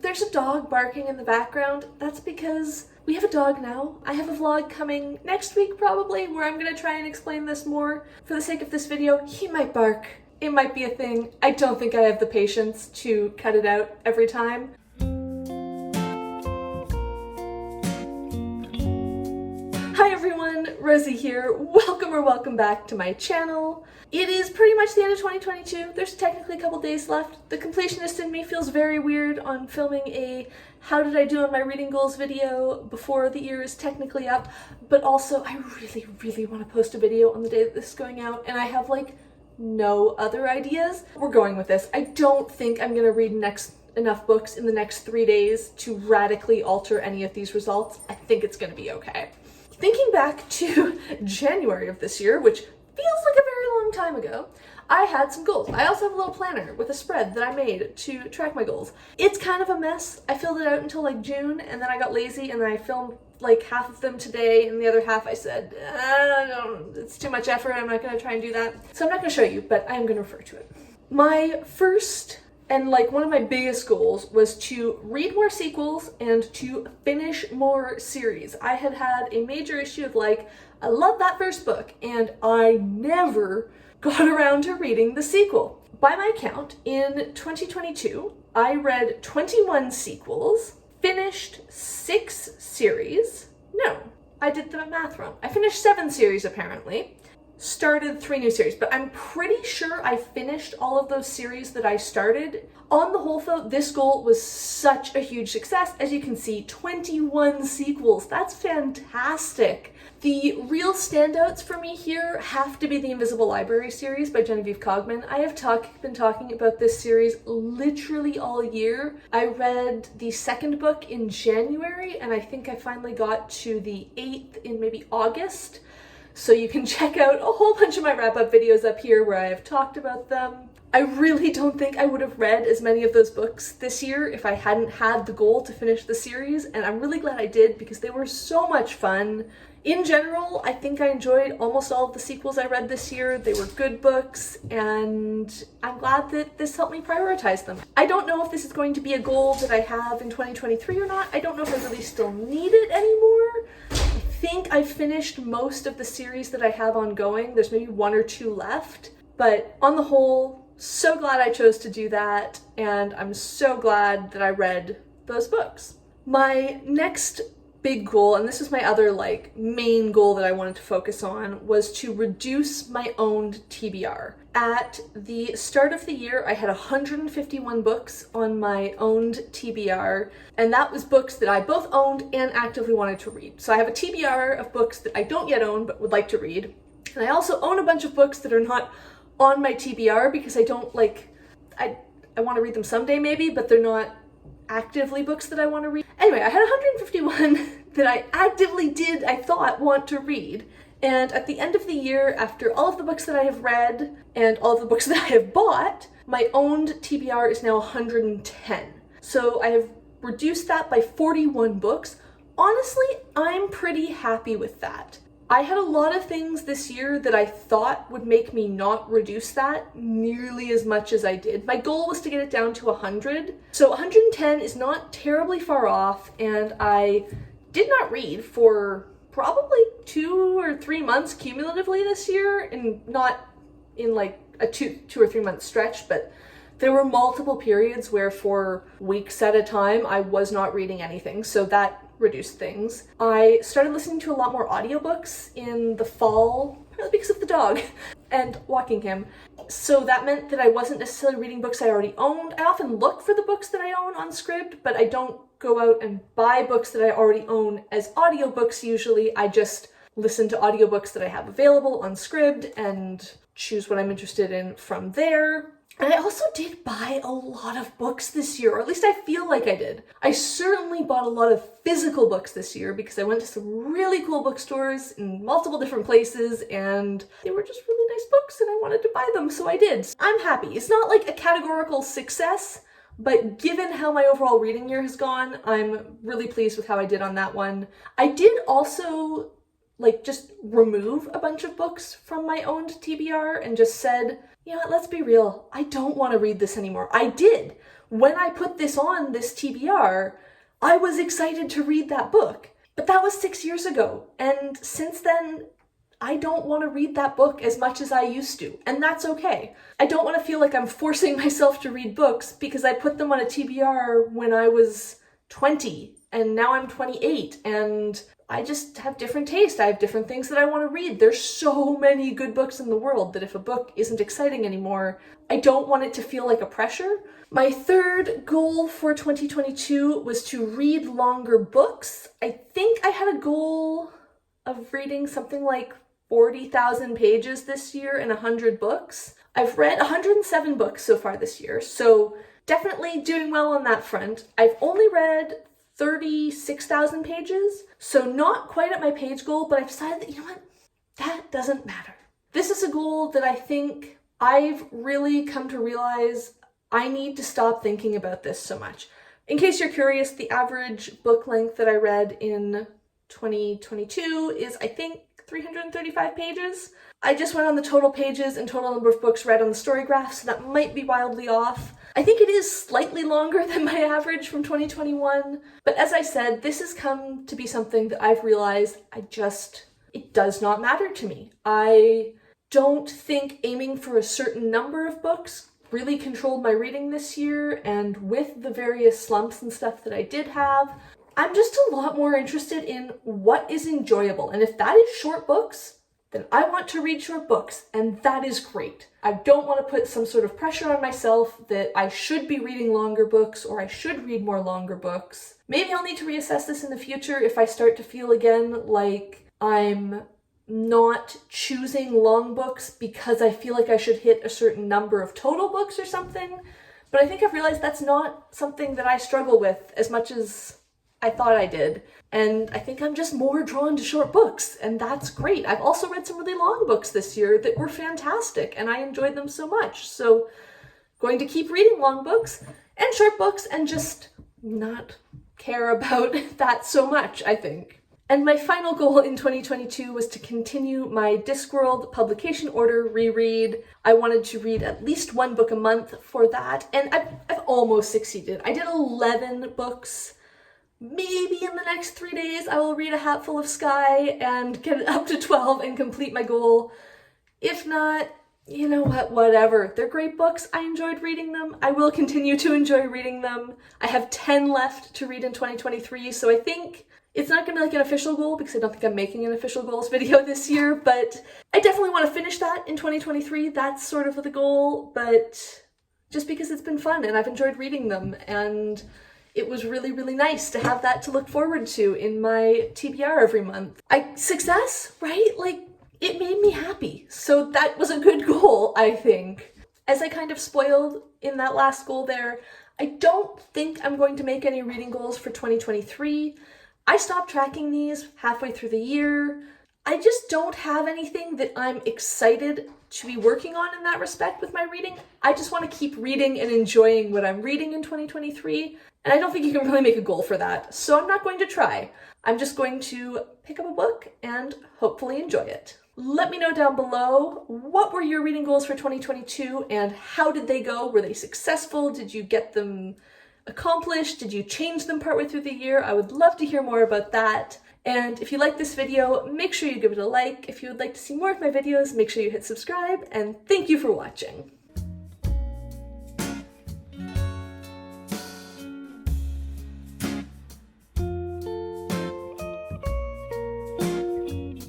there's a dog barking in the background, that's because we have a dog now. I have a vlog coming next week probably where I'm gonna try and explain this more. For the sake of this video, he might bark. It might be a thing. I don't think I have the patience to cut it out every time. Hi everyone, Rosie here. Welcome back to my channel. It is pretty much the end of 2022. There's technically a couple days left. The completionist in me feels very weird on filming a how did I do on my reading goals video before the year is technically up, but also I really want to post a video on the day that this is going out, and I have like no other ideas. We're going with this. I don't think I'm gonna read enough books in the next 3 days to radically alter any of these results. I think it's gonna be okay. Thinking back to January of this year, which feels like a very long time ago, I had some goals. I also have a little planner with a spread that I made to track my goals. It's kind of a mess. I filled it out until like June, and then I got lazy and then I filmed like half of them today, and the other half I said, it's too much effort, I'm not gonna try and do that. So I'm not gonna show you, but I am gonna refer to it. My first and like one of my biggest goals was to read more sequels and to finish more series. I had a major issue of like, I love that first book and I never got around to reading the sequel. By my count, in 2022, I read 21 sequels, finished 6 series. No, I did the math wrong. I finished 7 series apparently. Started 3 new series, but I'm pretty sure I finished all of those series that I started. On the whole though, this goal was such a huge success. As you can see, 21 sequels. That's fantastic. The real standouts for me here have to be the Invisible Library series by Genevieve Cogman. I have been talking about this series literally all year. I read the 2nd book in January, and I think I finally got to the 8th in maybe August. So you can check out a whole bunch of my wrap-up videos up here where I have talked about them. I really don't think I would have read as many of those books this year if I hadn't had the goal to finish the series, and I'm really glad I did because they were so much fun. In general, I think I enjoyed almost all of the sequels I read this year. They were good books, and I'm glad that this helped me prioritize them. I don't know if this is going to be a goal that I have in 2023 or not. I don't know if I really still need it anymore. I think I've finished most of the series that I have ongoing. There's maybe 1 or 2 left, but on the whole, so glad I chose to do that, and I'm so glad that I read those books. My next big goal, and this is my other like main goal that I wanted to focus on, was to reduce my owned TBR. At the start of the year, I had 151 books on my owned TBR, and that was books that I both owned and actively wanted to read. So I have a TBR of books that I don't yet own but would like to read. And I also own a bunch of books that are not on my TBR because I don't like, I want to read them someday maybe, but they're not actively books that I want to read. Anyway, I had 151 that I actively I thought, want to read. And at the end of the year, after all of the books that I have read and all of the books that I have bought, my owned TBR is now 110. So I have reduced that by 41 books. Honestly, I'm pretty happy with that. I had a lot of things this year that I thought would make me not reduce that nearly as much as I did. My goal was to get it down to 100. So 110 is not terribly far off, and I did not read for probably 2 or 3 months cumulatively this year, and not in like a two or 3 month stretch, but there were multiple periods where for weeks at a time I was not reading anything, so that reduced things. I started listening to a lot more audiobooks in the fall, probably because of the dog and walking him. So that meant that I wasn't necessarily reading books I already owned. I often look for the books that I own on Scribd, but I don't go out and buy books that I already own as audiobooks usually. I just listen to audiobooks that I have available on Scribd and choose what I'm interested in from there. And I also did buy a lot of books this year, or at least I feel like I did. I certainly bought a lot of physical books this year because I went to some really cool bookstores in multiple different places, and they were just really nice books and I wanted to buy them, so I did. I'm happy. It's not like a categorical success, but given how my overall reading year has gone, I'm really pleased with how I did on that one. I did also just remove a bunch of books from my owned TBR and just said, you know what, let's be real, I don't want to read this anymore. I did when I put this on this TBR, I was excited to read that book. But that was 6 years ago, and since then, I don't want to read that book as much as I used to, and that's okay. I don't want to feel like I'm forcing myself to read books because I put them on a TBR when I was 20, and now I'm 28, and I just have different taste. I have different things that I want to read. There's so many good books in the world that if a book isn't exciting anymore, I don't want it to feel like a pressure. My third goal for 2022 was to read longer books. I think I had a goal of reading something like 40,000 pages this year and 100 books. I've read 107 books so far this year, so definitely doing well on that front. I've only read 36,000 pages, so not quite at my page goal, but I've decided that, you know what, that doesn't matter. This is a goal that I think I've really come to realize I need to stop thinking about this so much. In case you're curious, the average book length that I read in 2022 is, I think, 335 pages. I just went on the total pages and total number of books read on the story graph, so that might be wildly off. I think it is slightly longer than my average from 2021, but as I said, this has come to be something that I've realized it does not matter to me. I don't think aiming for a certain number of books really controlled my reading this year, and with the various slumps and stuff that I did have, I'm just a lot more interested in what is enjoyable, and if that is short books, then I want to read short books, and that is great. I don't want to put some sort of pressure on myself that I should be reading longer books or I should read more longer books. Maybe I'll need to reassess this in the future if I start to feel again like I'm not choosing long books because I feel like I should hit a certain number of total books or something. But I think I've realized that's not something that I struggle with as much as I thought I did. And I think I'm just more drawn to short books, and that's great. I've also read some really long books this year that were fantastic, and I enjoyed them so much. So going to keep reading long books and short books and just not care about that so much, I think. And my final goal in 2022 was to continue my Discworld publication order reread. I wanted to read at least one book a month for that, and I've almost succeeded. I did 11 books. Maybe in the next 3 days I will read A Hatful of Sky and get it up to 12 and complete my goal. If not, you know what, whatever. They're great books. I enjoyed reading them. I will continue to enjoy reading them. I have 10 left to read in 2023, so I think it's not going to be like an official goal because I don't think I'm making an official goals video this year, but I definitely want to finish that in 2023. That's sort of the goal, but just because it's been fun and I've enjoyed reading them, and it was really, really nice to have that to look forward to in my TBR every month. Success, right? Like, it made me happy. So that was a good goal, I think. As I kind of spoiled in that last goal there, I don't think I'm going to make any reading goals for 2023. I stopped tracking these halfway through the year. I just don't have anything that I'm excited to be working on in that respect with my reading. I just want to keep reading and enjoying what I'm reading in 2023, and I don't think you can really make a goal for that, so I'm not going to try. I'm just going to pick up a book and hopefully enjoy it. Let me know down below, what were your reading goals for 2022 and how did they go? Were they successful? Did you get them accomplished? Did you change them partway through the year? I would love to hear more about that. And if you like this video, make sure you give it a like. If you would like to see more of my videos, make sure you hit subscribe, and thank you for watching.